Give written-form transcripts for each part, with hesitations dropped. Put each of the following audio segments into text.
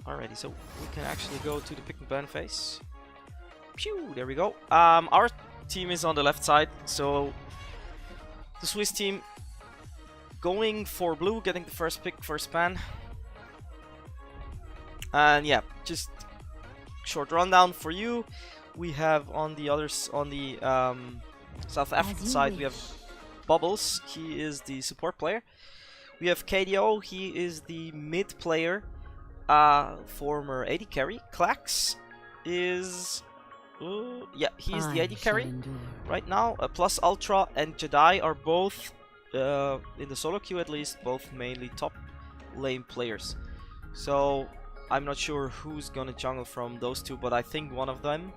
already, so we can actually go to the pick and ban phase. Pew! There we go. Our team is on the left side, so the Swiss team going for blue, getting the first pick, first ban. And yeah, just short rundown for you. We have on the others, on the South African side, we have Bubbles. He is the support player. We have KDO. He is the mid player, former AD carry. Klax is yeah, he's the AD carry right now. Plus Ultra and Jedi are both in the solo queue, at least both mainly top lane players. So I'm not sure who's gonna jungle from those two, but I think one of them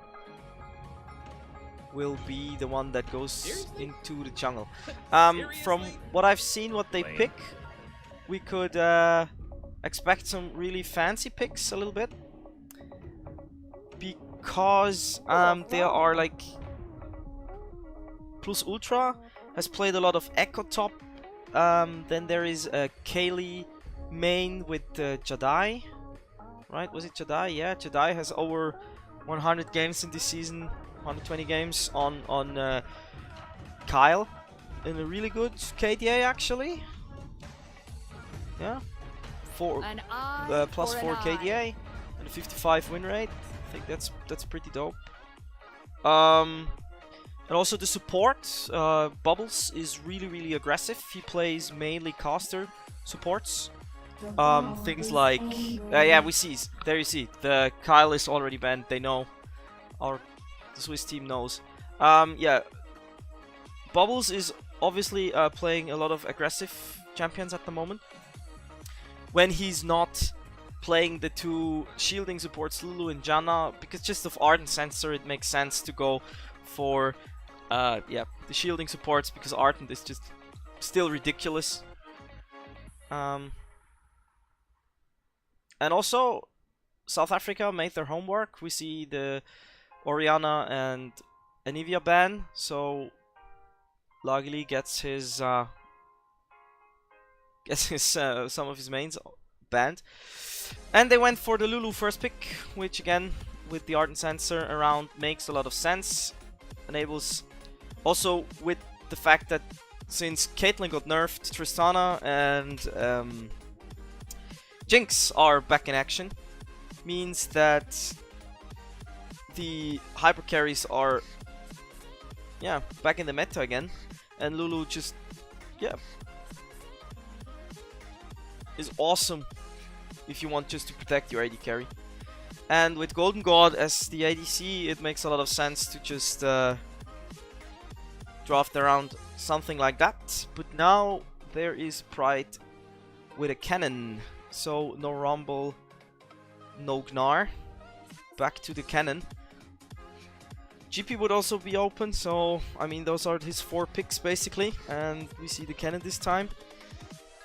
will be the one that goes into the jungle. From what I've seen, what they pick, we could expect some really fancy picks a little bit, because there are like Plus Ultra has played a lot of Echo top. Then there is a Kaylee main with Jedi. Right, was it Jedi? Yeah, Jedi has over 100 games in this season, 120 games on Kyle, in a really good KDA actually. Yeah, plus 4 KDA and a 55 win rate. I think that's pretty dope. And also the support, Bubbles is really aggressive. He plays mainly caster supports. Things like yeah, we see, there you see, the Kyle is already banned. They know, the Swiss team knows. Yeah, Bubbles is obviously playing a lot of aggressive champions at the moment. When he's not playing the two shielding supports, Lulu and Janna, because just of Ardent Sensor, it makes sense to go for yeah, the shielding supports, because Ardent is just still ridiculous. And also, South Africa made their homework. We see the Orianna and Anivia ban, so Lagili gets his some of his mains banned. And they went for the Lulu first pick, which again, with the Ardent Sensor around, makes a lot of sense. Enables, also with the fact that since Caitlyn got nerfed, Tristana and Jinx are back in action, means that the hyper carries are, yeah, back in the meta again, and Lulu just, yeah, is awesome if you want just to protect your AD carry. And with Golden God as the ADC, it makes a lot of sense to just draft around something like that. But now there is Pride with a cannon. So no Rumble, no Gnar, back to the cannon. GP would also be open, so I mean those are his 4 picks basically, and we see the cannon this time.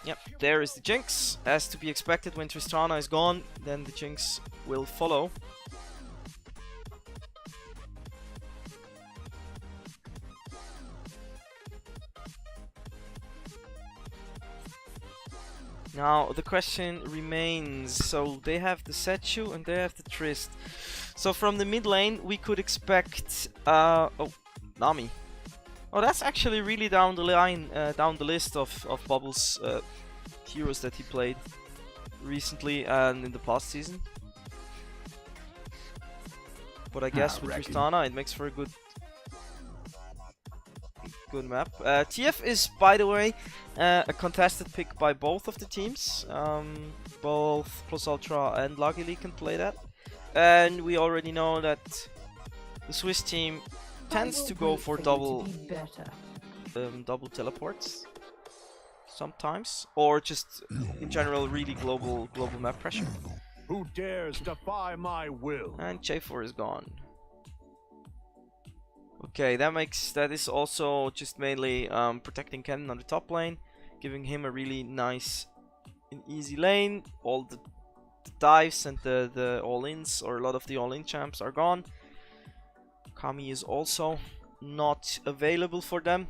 Yep, there is the Jinx, as to be expected. When Tristana is gone, then the Jinx will follow. Now the question remains, so they have the Setchu and they have the Trist. So from the mid lane we could expect oh, Nami. Oh, that's actually really down the line, down the list of Bubbles heroes that he played recently and in the past season. But I guess with Tristana it makes for a good map. TF is, by the way, a contested pick by both of the teams. Both Plus Ultra and Lagili can play that. And we already know that the Swiss team tends to go for double teleports sometimes, or just in general really global map pressure. Who dares defy my will? And J4 is gone. Okay, that is also just mainly protecting Kennen on the top lane, giving him a really nice and easy lane. All the dives and the all-ins, or a lot of the all-in champs, are gone. Kami is also not available for them.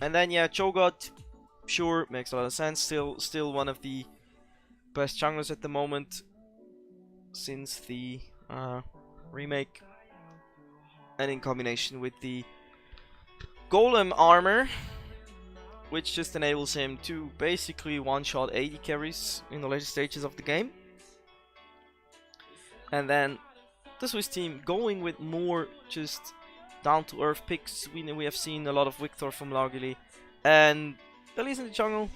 And then yeah, Cho'Gath, sure, makes a lot of sense. Still one of the best junglers at the moment since the remake, and in combination with the golem armor, which just enables him to basically one-shot AD carries in the later stages of the game. And then the Swiss team going with more just down-to-earth picks. We have seen a lot of Victor from Largely, and at least in the jungle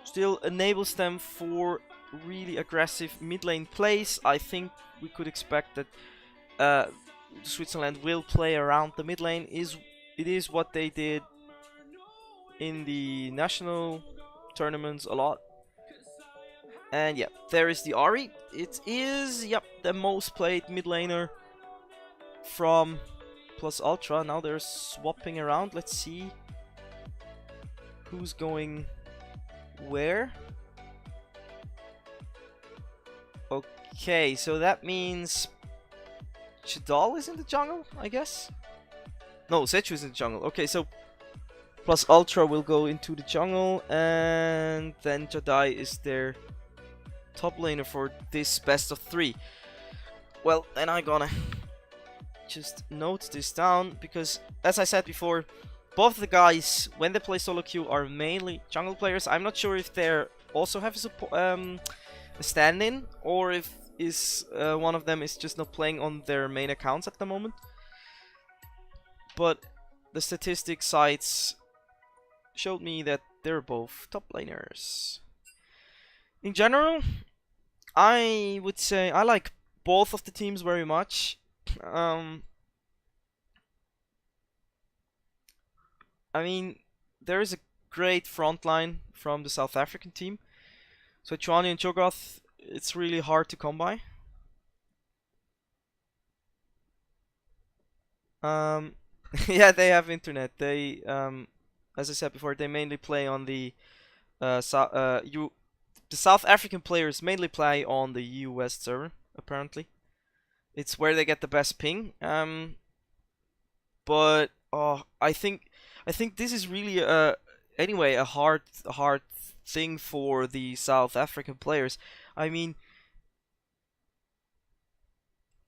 still enables them for really aggressive mid lane plays. I think we could expect that Switzerland will play around the mid lane. It is what they did in the national tournaments a lot. And yeah, there is the Ahri. It is, yep, the most played mid laner from Plus Ultra. Now they're swapping around. Let's see who's going where. Okay, so that means Chidal is in the jungle, I guess? No, Sechu is in the jungle. Okay, so Plus Ultra will go into the jungle, and then Jadai is their top laner for this best of 3. Well, then I'm gonna just note this down, because as I said before, both the guys, when they play solo queue, are mainly jungle players. I'm not sure if they also have a stand-in, or if one of them is just not playing on their main accounts at the moment. But the statistics sites showed me that they're both top laners. In general, I would say I like both of the teams very much. I mean, there is a great front line from the South African team. So Chwani and Cho'Gath, it's really hard to come by. Yeah, they have internet. They, as I said before, they mainly play on the the South African players mainly play on the US server, apparently. It's where they get the best ping. But I think this is really anyway a hard thing for the South African players. I mean,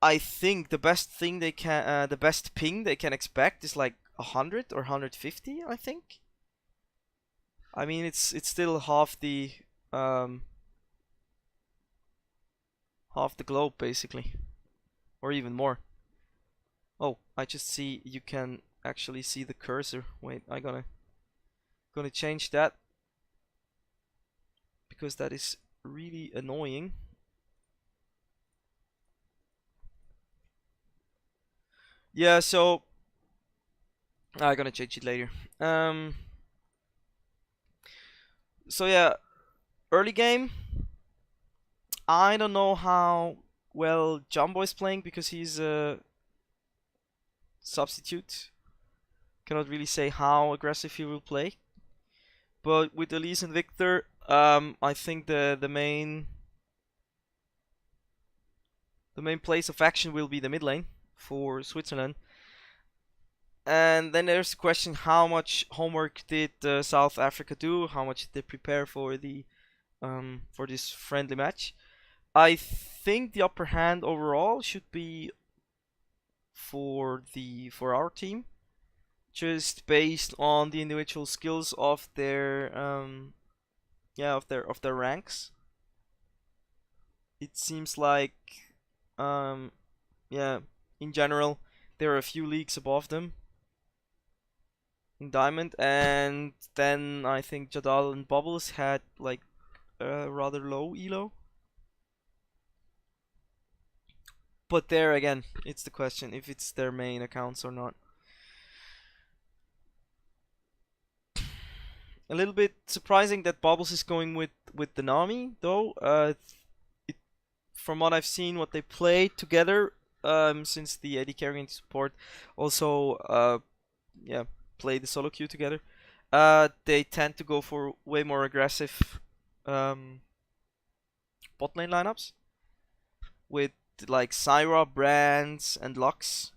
I think the best thing they can, the best ping they can expect is like 100 or 150. I think. I mean, it's still half the globe basically, or even more. Oh, I just see you can actually see the cursor. Wait, I'm gonna change that, because that is really annoying. Yeah, so I'm gonna change it later. So yeah, early game, I don't know how well Jumbo is playing, because he's a substitute. Cannot really say how aggressive he will play. But with Elise and Victor, I think the main place of action will be the mid lane for Switzerland. And then there's the question: how much homework did South Africa do? How much did they prepare for the for this friendly match? I think the upper hand overall should be for our team, just based on the individual skills of their of their ranks. It seems like in general there are a few leagues above them in Diamond, and then I think Jadal and Bubbles had like a rather low elo. But there again, it's the question if it's their main accounts or not. A little bit surprising that Bubbles is going with the Nami, though. From what I've seen, what they played together, since the AD carrying support also play the solo queue together, they tend to go for way more aggressive bot lane lineups with like Syra, Brands, and Lux,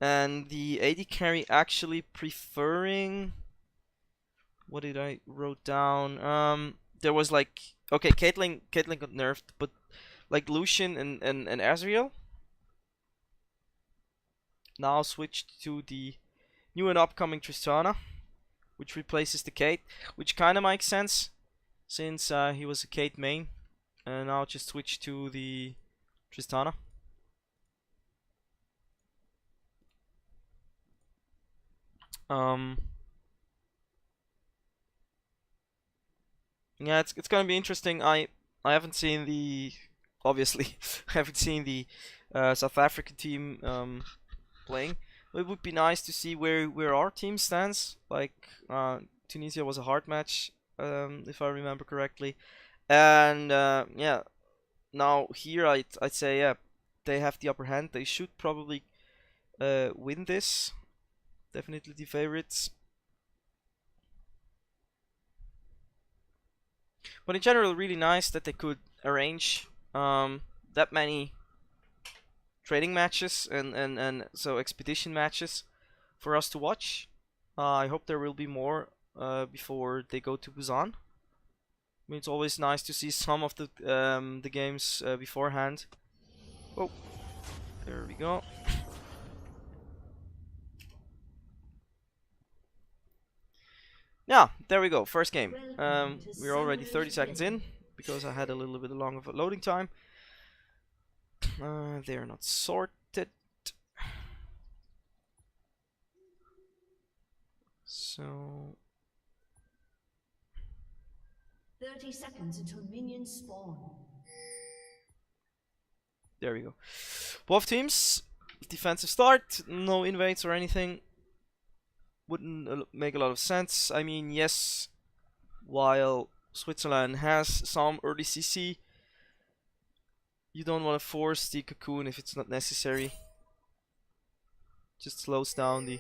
and the AD carry actually preferring, what did I wrote down? There was like Okay, Caitlyn got nerfed, but like Lucian and Azriel now switched to the new and upcoming Tristana, which replaces the Kate, which kind of makes sense since he was a Kate main, and now just switch to the Tristana. Yeah, it's gonna be interesting. I haven't seen the obviously I haven't seen the South African team playing. It would be nice to see where our team stands. Like Tunisia was a hard match, if I remember correctly, and yeah, now here I'd say yeah, they have the upper hand. They should probably win this. Definitely the favorites. But in general, really nice that they could arrange that many trading matches and so expedition matches for us to watch. I hope there will be more before they go to Busan. I mean, it's always nice to see some of the games beforehand. Oh, there we go. Yeah, there we go. First game. We're already 30 seconds in because I had a little bit long of a loading time. They're not sorted. So 30 seconds until minions spawn. There we go. Both teams, defensive start, no invades or anything. Wouldn't make a lot of sense. I mean, yes, while Switzerland has some early CC, you don't want to force the cocoon if it's not necessary. Just slows down the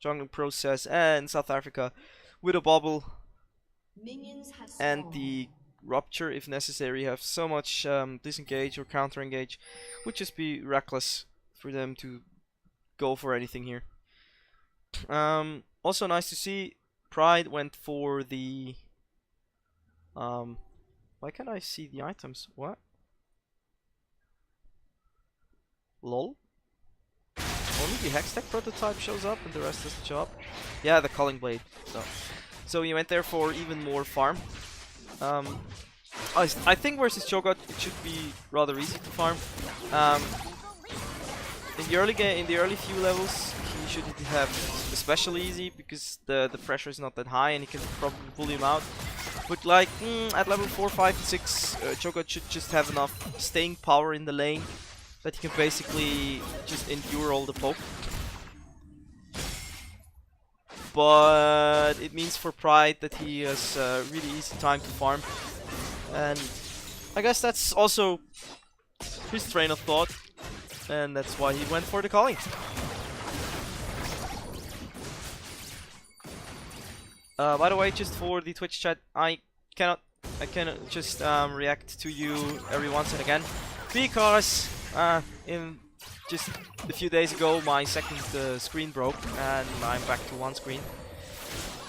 jungling process. And South Africa with a bubble and the rupture, if necessary, have so much disengage or counter engage. Would just be reckless for them to go for anything here. Also nice to see Pride went for the why can't I see the items? What? Lol? Only the Hextech prototype shows up and the rest doesn't show up? Yeah, the Culling Blade. So he went there for even more farm. I think versus Cho'Gath it should be rather easy to farm. In the early game, in the early few levels, he shouldn't have especially easy because the pressure is not that high and he can probably pull him out. But like at level 4, 5, 6, Cho'Gath should just have enough staying power in the lane that he can basically just endure all the poke. But it means for Pride that he has really easy time to farm, and I guess that's also his train of thought, and that's why he went for the calling. By the way, just for the Twitch chat, I cannot just react to you every once and again because in just a few days ago my second screen broke and I'm back to one screen,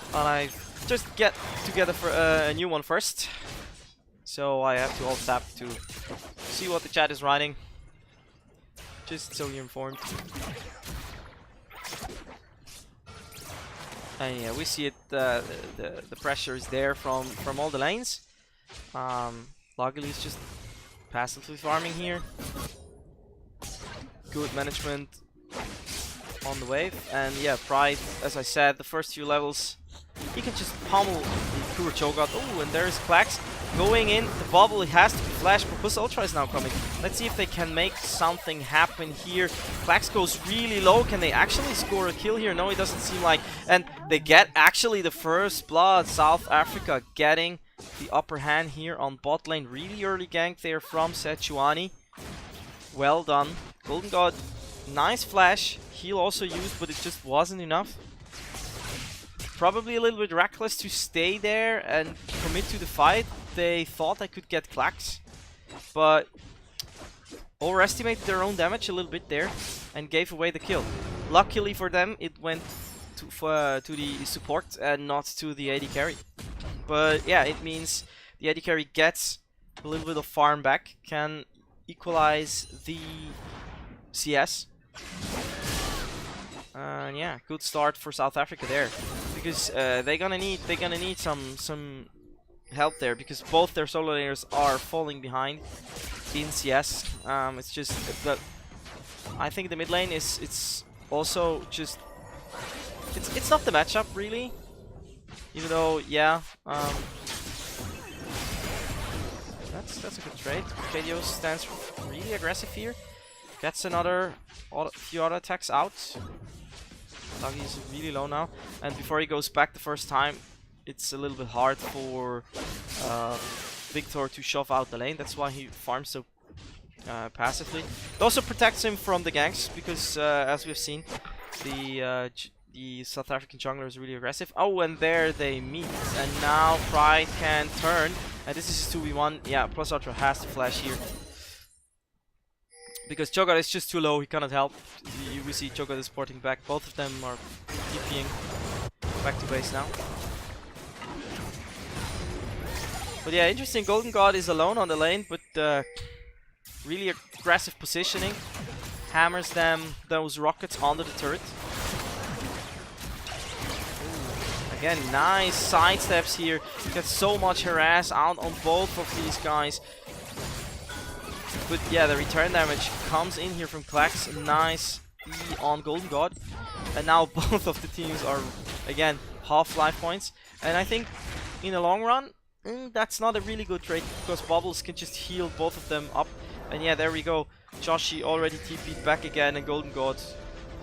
and I just get together for a new one first, so I have to alt tab to see what the chat is writing, just so you're informed. And yeah, we see it. The pressure is there from all the lanes. Luckily, is just passively farming here. Good management on the wave, and yeah, Pride. As I said, the first few levels, he can just pummel the poor Cho'Gath. Oh, and there's Klax going in the bubble. It has to be flashed. Propulsor Ultra is now coming. Let's see if they can make something happen here. Klax goes really low. Can they actually score a kill here? No, it doesn't seem like. And they get actually the first blood. South Africa getting the upper hand here on bot lane. Really early gank there from Sejuani. Well done. Golden God, nice flash. Heal also used, but it just wasn't enough. Probably a little bit reckless to stay there and commit to the fight. They thought I could get Klax, but overestimated their own damage a little bit there and gave away the kill. Luckily for them, it went to the support and not to the AD carry. But yeah, it means The AD carry gets a little bit of farm back, can equalize the CS. And yeah, good start for South Africa there, because they're gonna need some help there, because both their solo laners are falling behind in CS. It's just that I think the mid lane it's also just it's not the matchup really, even though yeah. That's a good trade. KDO stands really aggressive here. Gets few auto attacks out. Doggy is really low now, and before he goes back the first time, it's a little bit hard for Victor to shove out the lane. That's why he farms so passively. It also protects him from the ganks, because as we've seen, the South African jungler is really aggressive. Oh, and there they meet, and now Pride can turn, and this is 2v1. Yeah, Plus Ultra has to flash here, because Cho'Gath is just too low, he cannot help. We see Cho'Gath is porting back. Both of them are TPing back to base now. But yeah, interesting. Golden God is alone on the lane, but really aggressive positioning. Hammers those rockets onto the turret. Ooh, again, nice side steps here. Gets so much harass out on both of these guys. But yeah, the return damage comes in here from Klax. Nice E on Golden God. And now both of the teams are, again, half life points. And I think in the long run, that's not a really good trade, because Bubbles can just heal both of them up. And yeah, there we go. Joshi already TP'd back again, and Golden God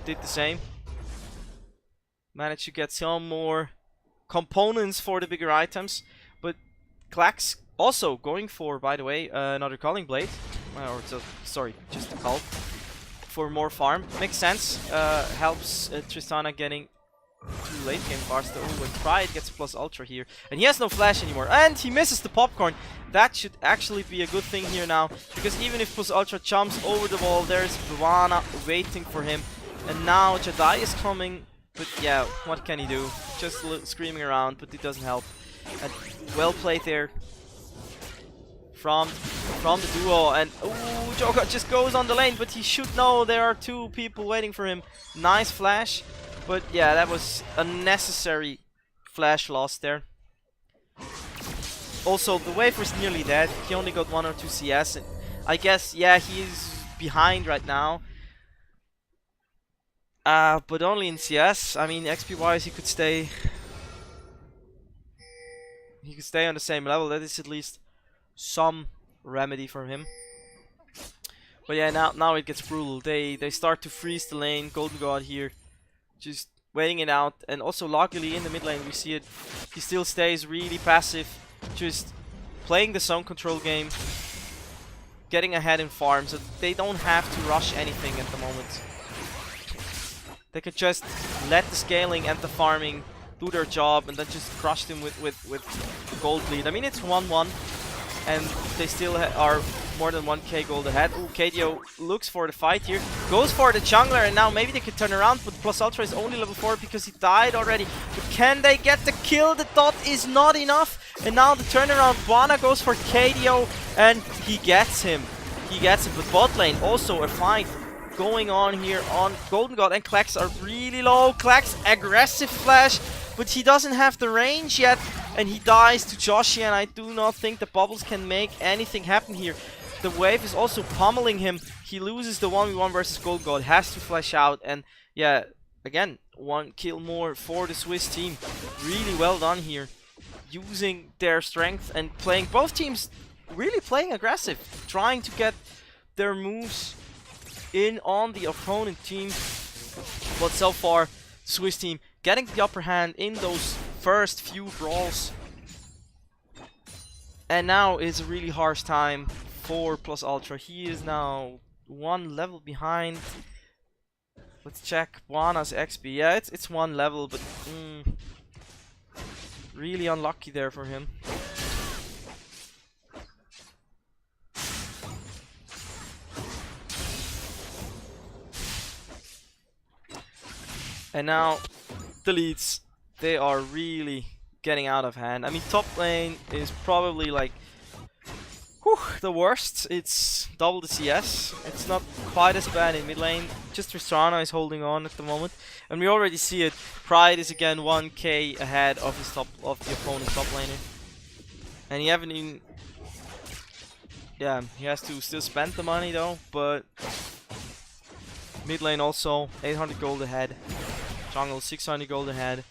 did the same. Managed to get some more components for the bigger items. But Klax also going for, by the way, another Calling Blade. Sorry, just a call. For more farm. Makes sense. Helps Tristana getting to late game faster. Oh, and Pride gets Plus Ultra here. And he has no flash anymore. And he misses the popcorn. That should actually be a good thing here now, because even if Plus Ultra jumps over the wall, there's Buana waiting for him. And now Jedi is coming. But yeah, what can he do? Just screaming around, but it doesn't help. And well played there from the duo. And oh, Joker just goes on the lane, but he should know there are two people waiting for him. Nice flash. But yeah, that was a necessary flash loss there. Also, the wave was nearly dead. He only got 1 or 2 CS. And I guess, yeah, he's behind right now. But only in CS. I mean, XP-wise, he could stay on the same level. That is at least some remedy for him. But yeah, now it gets brutal. They start to freeze the lane. Golden God here, just waiting it out. And also luckily in the mid lane we see it. He still stays really passive, just playing the zone control game, getting ahead in farm, so they don't have to rush anything at the moment. They could just let the scaling and the farming do their job, and then just crush them with gold lead. I mean, it's 1-1, and they still are more than 1k gold ahead. Ooh, KDO looks for the fight here, goes for the jungler, and now maybe they could turn around, but Plus Ultra is only level 4 because he died already. But can they get the kill? The dot is not enough, and now the turnaround. Buana goes for KDO, and he gets him. But bot lane, also a fight going on here on Golden God, and Klax are really low. Klax, aggressive flash, but he doesn't have the range yet, and he dies to Joshi, and I do not think the Bubbles can make anything happen here. The wave is also pummeling him. He loses the 1v1 versus Golden God, has to flash out, and yeah, again, 1 kill more for the Swiss team. Really well done here, using their strength and playing, both teams really playing aggressive, trying to get their moves in on the opponent team. But so far, Swiss team getting the upper hand in those first few brawls. And now is a really harsh time for Plus Ultra. He is now 1 level behind. Let's check Buana's XP. Yeah, it's 1 level, but really unlucky there for him. And now the leads, they are really getting out of hand. I mean, top lane is probably like the worst. It's double the CS. It's not quite as bad in mid lane. Just Tristana is holding on at the moment, and we already see it. Pride is again 1k ahead of his the opponent's top laner, and he haven't even. Yeah, he has to still spend the money though, but mid lane also 800 gold ahead. Jungle 600 gold ahead.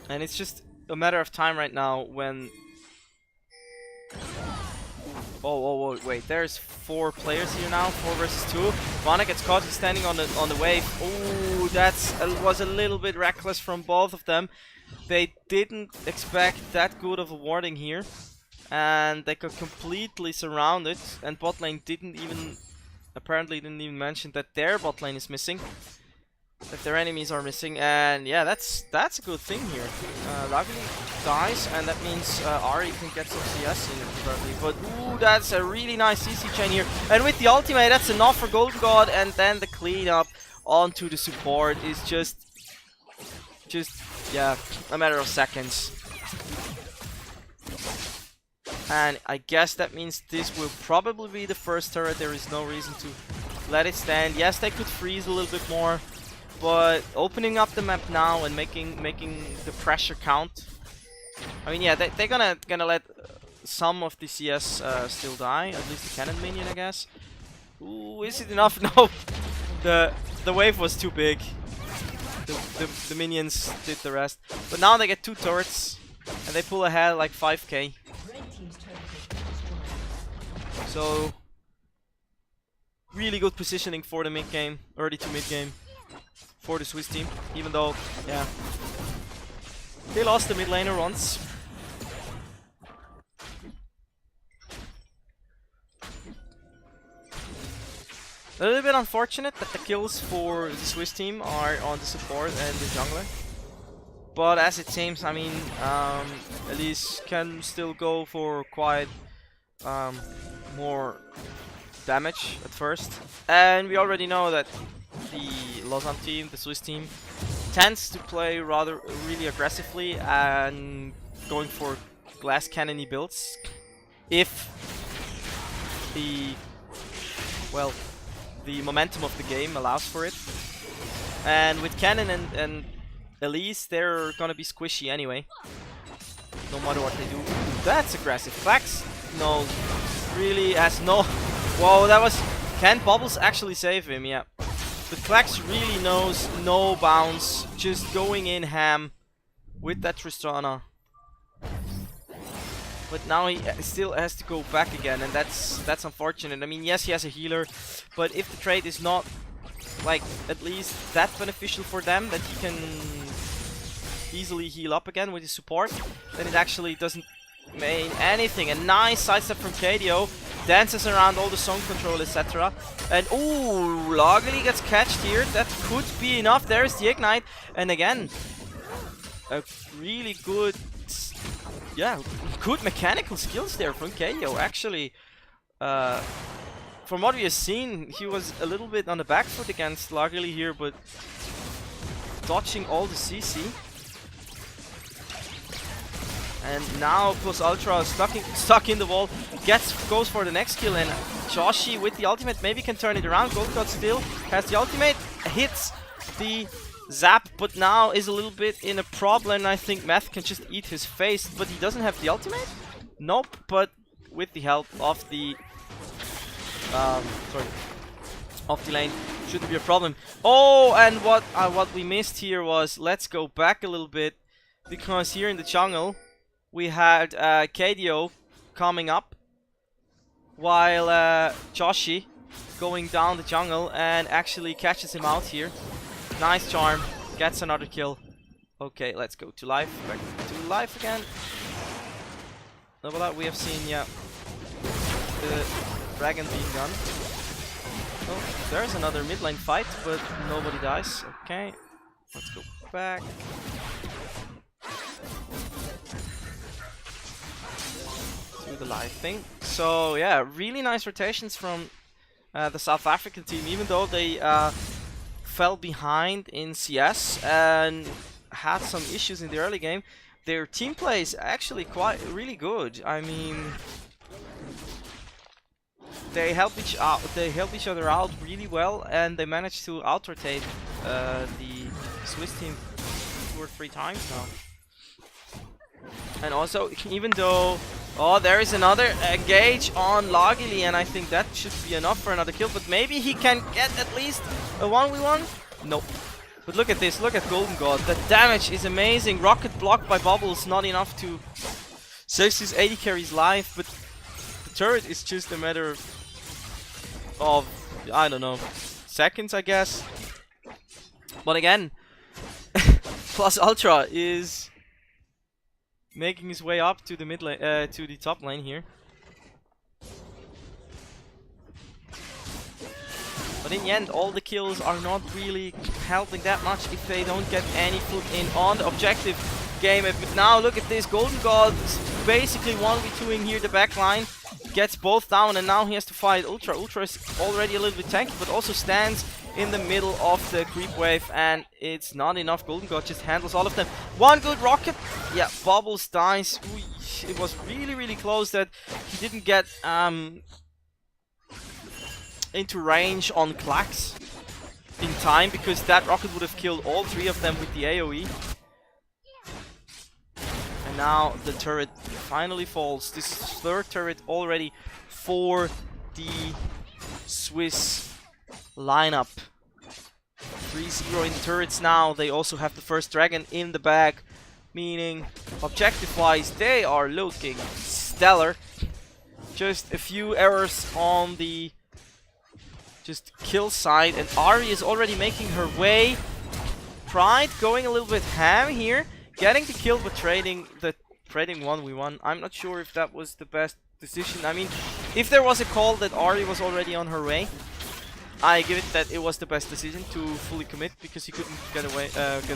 And it's just a matter of time right now when... Oh, wait, there's 4 players here now, 4 versus 2. Vana gets caught, he's standing on the wave. Oh, that was a little bit reckless from both of them. They didn't expect that good of a warding here. And they got completely surrounded, and bot lane apparently didn't even mention that their bot lane is missing. That their enemies are missing, and yeah, that's a good thing here. Luckily dies, and that means Ari can get some CS in probably. But ooh, that's a really nice CC chain here. And with the ultimate, that's enough for Golden God, and then the cleanup onto the support is just yeah, a matter of seconds. And I guess that means this will probably be the first turret. There is no reason to let it stand. Yes, they could freeze a little bit more, but opening up the map now and making the pressure count. I mean, yeah, they're gonna let some of the CS still die. At least the cannon minion, I guess. Ooh, is it enough? No, the wave was too big. The minions did the rest. But now they get 2 turrets and they pull ahead like 5k. So really good positioning for the mid game, early to mid game for the Swiss team. Even though, yeah, they lost the mid laner once. A little bit unfortunate that the kills for the Swiss team are on the support and the jungler. But as it seems, I mean, Elise can still go for quite more damage at first. And we already know that the Lausanne team, the Swiss team, tends to play really aggressively and going for glass cannony builds. If the momentum of the game allows for it. And with Cannon and Elise, they're gonna be squishy anyway, no matter what they do. That's aggressive. Flax, no, really has no... Whoa, that was... Can Bubbles actually save him? Yeah. But Flax really knows no bounds, just going in ham with that Tristana. But now he still has to go back again, and that's unfortunate. I mean, yes, he has a healer, but if the trade is not, like, at least that beneficial for them, that he can easily heal up again with his support, then it actually doesn't mean anything. A nice sidestep from KDO, dances around all the zone control, etc. And ooh, Logly gets catched here. That could be enough. There's the ignite, and again, a really good... Yeah, good mechanical skills there from KDO. Actually, from what we have seen, he was a little bit on the back foot against Lagili here, but dodging all the CC. And now Plus Ultra stuck in the wall, goes for the next kill, and Joshi with the ultimate maybe can turn it around. Gold God still has the ultimate, hits the zap, but now is a little bit in a problem. I think Meth can just eat his face, but he doesn't have the ultimate? Nope, but with the help of the of the lane, shouldn't be a problem. Oh, and what we missed here was, let's go back a little bit, because here in the jungle we had KDO coming up while Joshi going down the jungle and actually catches him out here. Nice charm, gets another kill. Okay, let's go to life. Back to life again. Level up, we have seen, yeah, the dragon being done. Oh, there's another mid lane fight, but nobody dies. Okay, let's go back. Do the live thing. So yeah, really nice rotations from the South African team, even though they fell behind in CS and had some issues in the early game, their team play is actually quite really good. I mean, they help each other out really well, and they managed to out-rotate the Swiss team 2 or 3 times now. And also, even though, oh, there is another engage on Lagili, and I think that should be enough for another kill, but maybe he can get at least a 1v1? Nope. But look at this, look at Golden God. The damage is amazing. Rocket blocked by Bubbles, not enough to save his AD carry's life, but the turret is just a matter of, I don't know, seconds, I guess. But again, Plus Ultra is making his way up to the mid lane, to the top lane here. But in the end, all the kills are not really helping that much if they don't get any foot in on the objective game. But now look at this, Golden God basically 1v2ing here the back line, gets both down, and now he has to fight Ultra. Ultra is already a little bit tanky, but also stands in the middle of the creep wave, and it's not enough. Golden God just handles all of them. One good rocket, yeah, Bubbles dies. Ooh, it was really close that he didn't get into range on Klax in time, because that rocket would have killed all 3 of them with the AoE. And now the turret finally falls. This is the 3rd turret already for the Swiss lineup. 3-0 in turrets now. They also have the first dragon in the bag, meaning objective-wise they are looking stellar. Just a few errors on the kill side, and Ari is already making her way. Pride going a little bit ham here, getting the kill but trading 1v1. I'm not sure if that was the best decision. I mean, if there was a call that Ari was already on her way, I give it that it was the best decision to fully commit, because he couldn't get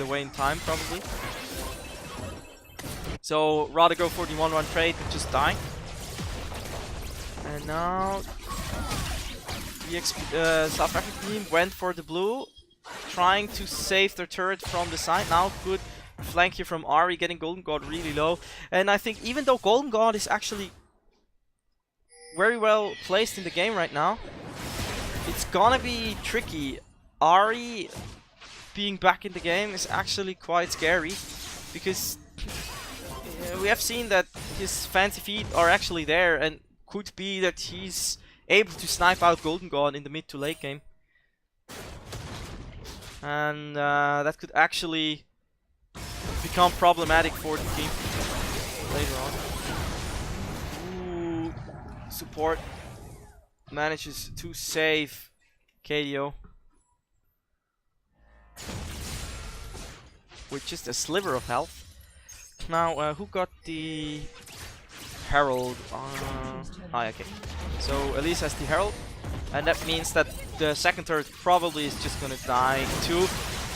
away in time probably. So rather go for the 1-1 trade and just die. And now the South African team went for the blue, trying to save their turret from the side. Now good flank here from Ari, getting Golden God really low. And I think even though Golden God is actually very well placed in the game right now, it's gonna be tricky. Ari being back in the game is actually quite scary, because we have seen that his fancy feet are actually there, and could be that he's able to snipe out Golden God in the mid to late game. And that could actually become problematic for the team later on. Ooh, support manages to save KDO with just a sliver of health. Now, who got the Herald? Okay. So Elise has the Herald, and that means that the second turret probably is just gonna die too,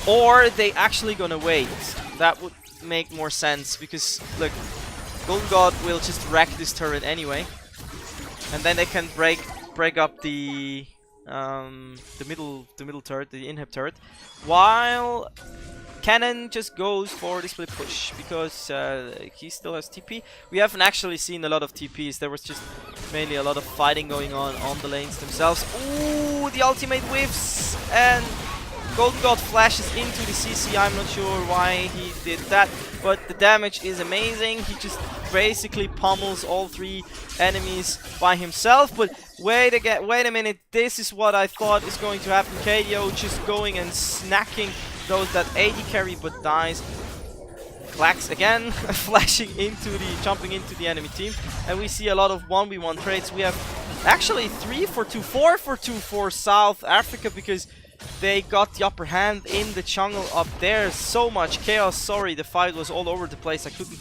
or they actually gonna wait. That would make more sense, because look, Golden God will just wreck this turret anyway, and then they can break up the middle turret, the inhib turret, while Cannon just goes for the split push, because he still has TP. We haven't actually seen a lot of TPs. There was just mainly a lot of fighting going on the lanes themselves. Ooh, the ultimate whiffs, and Golden God flashes into the CC. I'm not sure why he did that, but the damage is amazing. He just basically pummels all 3 enemies by himself. But wait a minute, this is what I thought is going to happen. KDO just going and snacking that AD carry, but dies. Klax again jumping into the enemy team, and we see a lot of 1v1 trades. We have actually 3 for 2, 4 for 2 for South Africa, because they got the upper hand in the jungle up there. So much chaos. Sorry, the fight was all over the place. I couldn't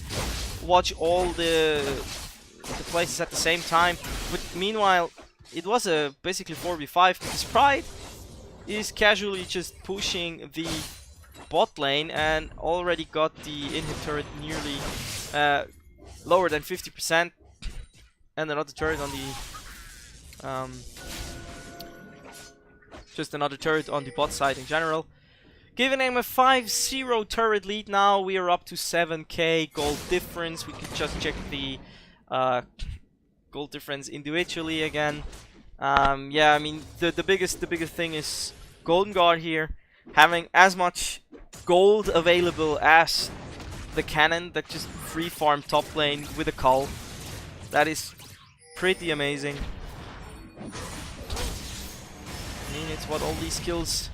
watch all the places at the same time. But meanwhile, it was a basically 4v5, because Pride is casually just pushing the bot lane and already got the inhib turret nearly lower than 50%, and another turret on the just another turret on the bot side in general. Giving him a 5-0 turret lead now. We are up to 7k gold difference. We can just check the gold difference individually again. Yeah, I mean the biggest thing is Golden God here having as much gold available as the cannon that just free farm top lane with a cull. That is pretty amazing. I mean, it's what all these skills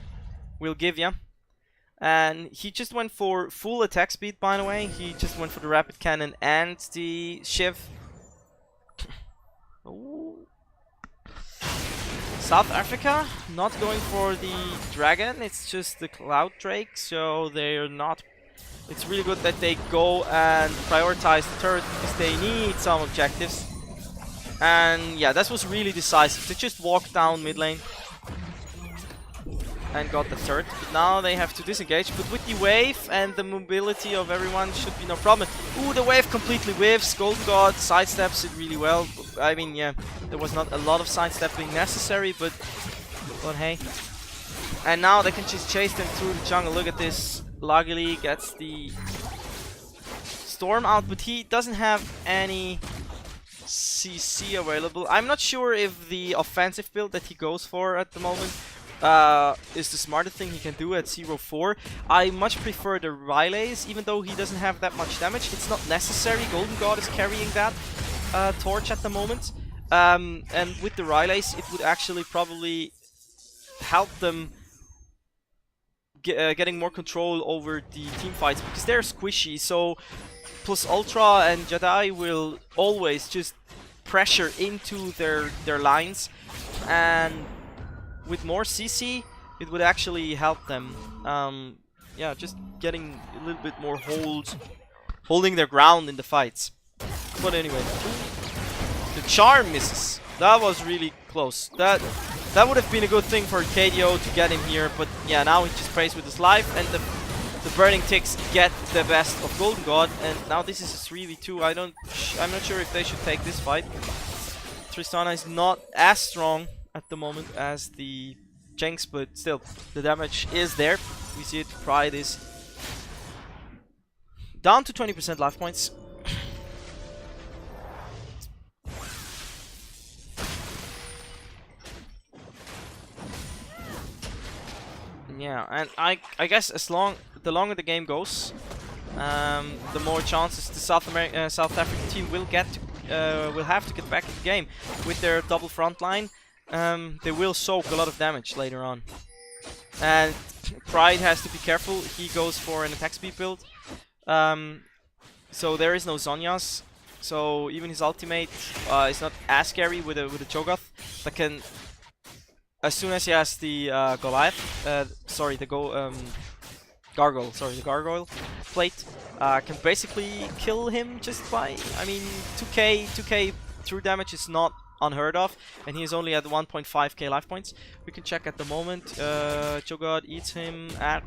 will give you. And he just went for full attack speed, by the way. He just went for the rapid cannon and the shiv. Ooh. South Africa not going for the dragon, it's just the cloud drake, so they're not. It's really good that they go and prioritize the turret because they need some objectives. And yeah, that was really decisive. They just walked down mid lane and got the turret. But now they have to disengage. But with the wave and the mobility of everyone should be no problem. Ooh, the wave completely whiffs. Golden God sidesteps it really well. I mean, yeah, there was not a lot of sidestepping necessary, but hey. And now they can just chase them through the jungle. Look at this. Lagili gets the storm out, but he doesn't have any CC available. I'm not sure if the offensive build that he goes for at the moment is the smartest thing he can do at 0-4. I much prefer the relays, even though he doesn't have that much damage. It's not necessary. Golden God is carrying that torch at the moment. And with the relays, it would actually probably help them getting more control over the team fights, because they're squishy. So plus Ultra and Jedi will always just pressure into their lines, and with more CC it would actually help them. Yeah, just getting a little bit more holding their ground in the fights. But anyway, the charm misses. That was really close. That would have been a good thing for KDO to get him here, but yeah, now he just plays with his life, and the Burning Ticks get the best of Golden God, and now this is a 3v2. I'm not sure if they should take this fight. Tristana is not as strong at the moment as the Jinx, but still, the damage is there. We see it. Pride is down to 20% life points. Yeah, and I guess the longer the game goes, the more chances the South African team will have to get back in the game. With their double front line, they will soak a lot of damage later on. And Pride has to be careful. He goes for an attack speed build, so there is no Zhonya's. So even his ultimate is not as scary with a Cho'Gath that can. As soon as he has the Goliath, the Gargoyle plate, can basically kill him just by, I mean, 2k true damage is not unheard of, and he is only at 1.5k life points. We can check at the moment. Cho'Gath eats him at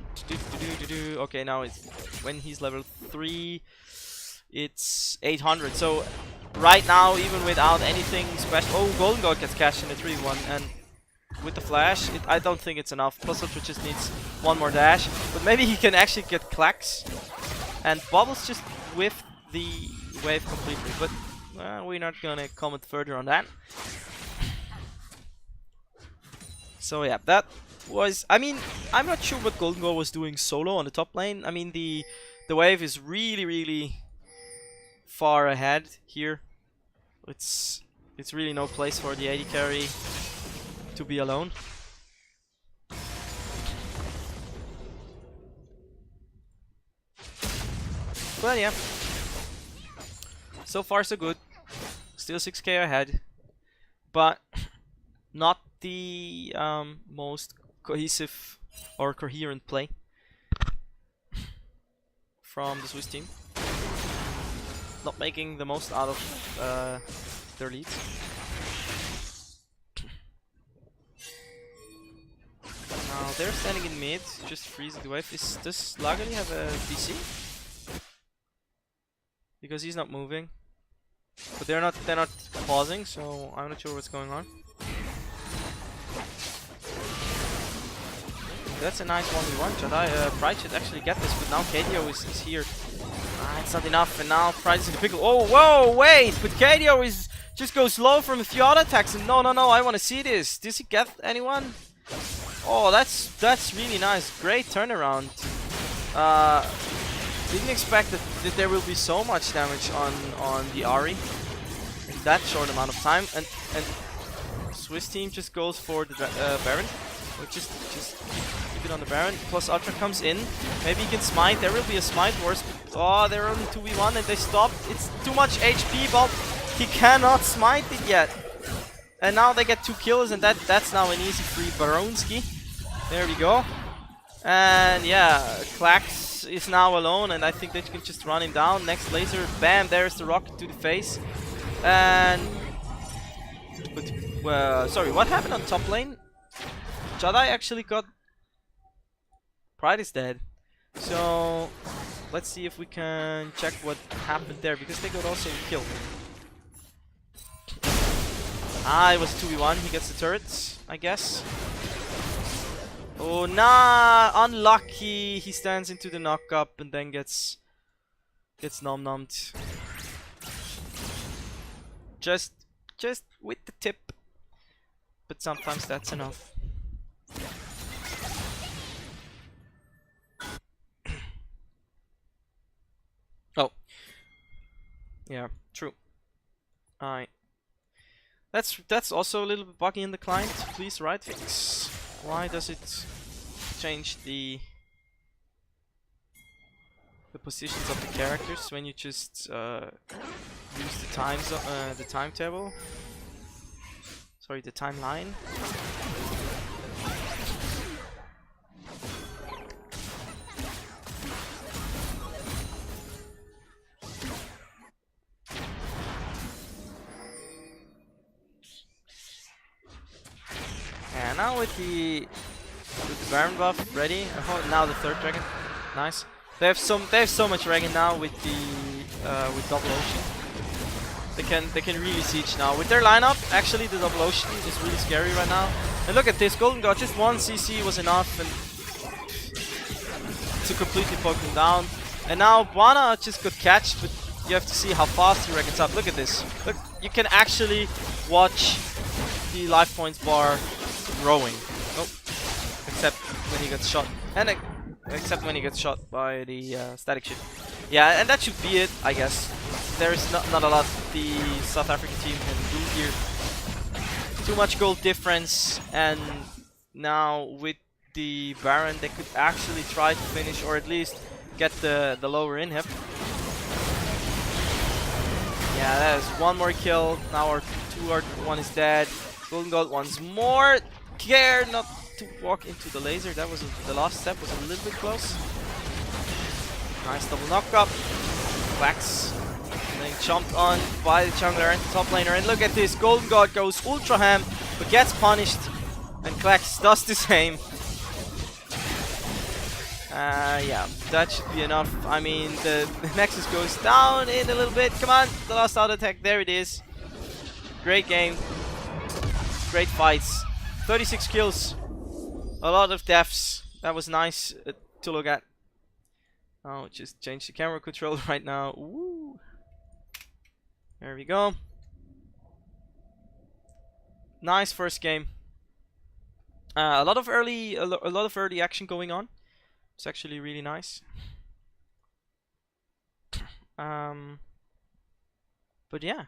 okay, now it's when he's level 3, it's 800. So right now, even without anything special, oh, Golden God gets cashed in a 3-1, and with the flash, I don't think it's enough. Plus Ultra just needs one more dash. But maybe he can actually get Clax. And Bubbles just whiffed the wave completely. But we're not gonna comment further on that. So yeah, that was... I mean, I'm not sure what Golden God was doing solo on the top lane. I mean, the wave is really far ahead here. It's really no place for the AD carry to be alone. But yeah, so far so good. Still 6k ahead, but not the most cohesive or coherent play from the Swiss team. Not making the most out of their leads. Now they're standing in mid, just freezing the wave. Does Lagani have a DC? Because he's not moving. But they're not pausing, so I'm not sure what's going on. that's a nice 1v1. Jedi, Pride should actually get this, but now KDO is here. It's not enough, and now Pride is in the pickle. Oh, whoa, wait! But KDO is just goes low from a few auto attacks, and no, I want to see this. Does he get anyone? Oh, that's really nice. Great turnaround. Didn't expect that there will be so much damage on the Ahri in that short amount of time, and Swiss team just goes for the Baron. Or just keep it on the Baron. Plus Ultra comes in. Maybe he can smite. There will be a smite wars. Oh, they're only 2v1 and they stopped. It's too much HP, but he cannot smite it yet. And now they get 2 kills, and that's now an easy free Baronski. There we go. And yeah, Klax is now alone, and I think they can just run him down. Next laser, bam, there's the rocket to the face. And sorry, what happened on top lane? Jedi actually got... Pride is dead. So let's see if we can check what happened there, because they got also killed. It was 2v1. He gets the turrets, I guess. Oh, nah, unlucky. He stands into the knock up and then gets nom-nommed. Just with the tip. But sometimes that's enough. Oh. Yeah, true. That's also a little bit buggy in the client. Please right fix. Why does it change the positions of the characters when you just use the timetable? Sorry, the timeline. And now with the Baron buff ready. Now the third dragon, nice. They have so much dragon now with the with double ocean. They can really siege now with their lineup. Actually, the double ocean is really scary right now. And look at this, Golden God. Just 1 CC was enough and to completely poke him down. And now Buana just got catched, but you have to see how fast he reckons up. Look at this. Look, you can actually watch the life points bar growing. Nope. Except when he gets shot. And except when he gets shot by the static ship. Yeah, and that should be it, I guess. There is not a lot the South African team can do here. Too much gold difference, and now with the Baron they could actually try to finish, or at least get the lower inhib. Yeah, that is 1 more kill. Now our 1 is dead. Golden Gold once more. Care not to walk into the laser. That was the last step was a little bit close. Nice double knock up. Wax getting jumped on by the jungler and the top laner. And look at this. Golden God goes ultra ham, but gets punished. And Klax does the same. Yeah, that should be enough. I mean, the Nexus goes down in a little bit. Come on, the last auto attack. There it is. Great game. Great fights. 36 kills. A lot of deaths. That was nice to look at. Oh, just change the camera control right now. Woo. There we go. Nice first game. A lot of early action going on. It's actually really nice. But yeah.